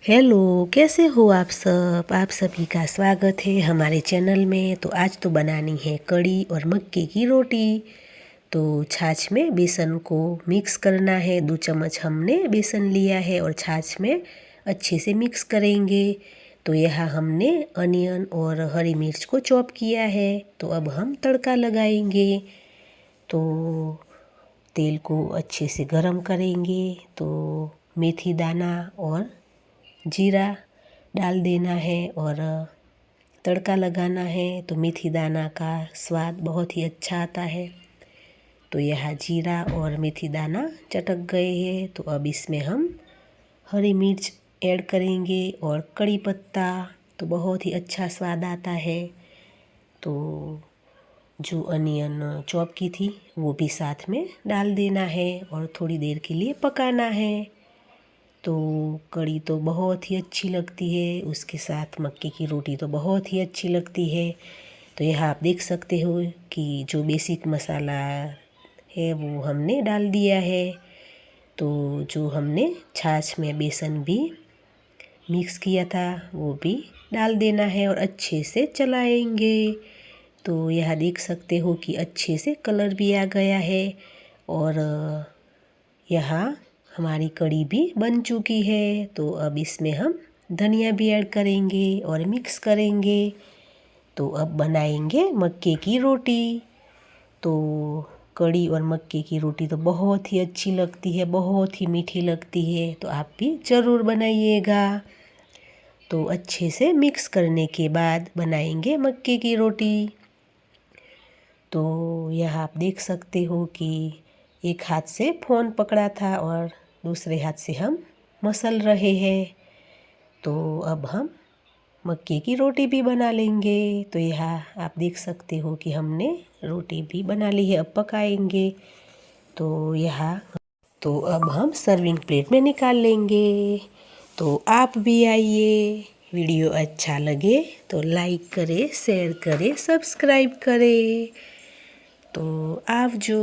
Hello, कैसे हो आप सब। आप सभी का स्वागत है हमारे चैनल में। तो आज तो बनानी है कड़ी और मक्के की रोटी। तो छाछ में बेसन को मिक्स करना है। 2 चम्मच हमने बेसन लिया है और छाछ में अच्छे से मिक्स करेंगे। तो यहाँ हमने अनियन और हरी मिर्च को चॉप किया है। तो अब हम तड़का लगाएंगे। तो तेल को अच्छे से गरम करेंगे। तो मेथी दाना और जीरा डाल देना है और तड़का लगाना है। तो मेथी दाना का स्वाद बहुत ही अच्छा आता है। तो यह जीरा और मेथी दाना चटक गए हैं। तो अब इसमें हम हरी मिर्च ऐड करेंगे और कड़ी पत्ता। तो बहुत ही अच्छा स्वाद आता है। तो जो अनियन चॉप की थी वो भी साथ में डाल देना है और थोड़ी देर के लिए पकाना है। तो कड़ी तो बहुत ही अच्छी लगती है, उसके साथ मक्के की रोटी तो बहुत ही अच्छी लगती है। तो यहाँ आप देख सकते हो कि जो बेसिक मसाला है वो हमने डाल दिया है। तो जो हमने छाछ में बेसन भी मिक्स किया था वो भी डाल देना है और अच्छे से चलाएंगे। तो यह देख सकते हो कि अच्छे से कलर भी आ गया है और यहाँ हमारी कड़ी भी बन चुकी है। तो अब इसमें हम धनिया भी ऐड करेंगे और मिक्स करेंगे। तो अब बनाएंगे मक्के की रोटी। तो कड़ी और मक्के की रोटी तो बहुत ही अच्छी लगती है, बहुत ही मीठी लगती है। तो आप भी ज़रूर बनाइएगा। तो अच्छे से मिक्स करने के बाद बनाएंगे मक्के की रोटी। तो यह आप देख सकते हो कि एक हाथ से फ़ोन पकड़ा था और दूसरे हाथ से हम मसल रहे हैं। तो अब हम मक्के की रोटी भी बना लेंगे। तो यहाँ आप देख सकते हो कि हमने रोटी भी बना ली है, अब पकाएंगे। तो यहाँ तो अब हम सर्विंग प्लेट में निकाल लेंगे। तो आप भी आइए। वीडियो अच्छा लगे तो लाइक करें, शेयर करें, सब्सक्राइब करें। तो आवજો।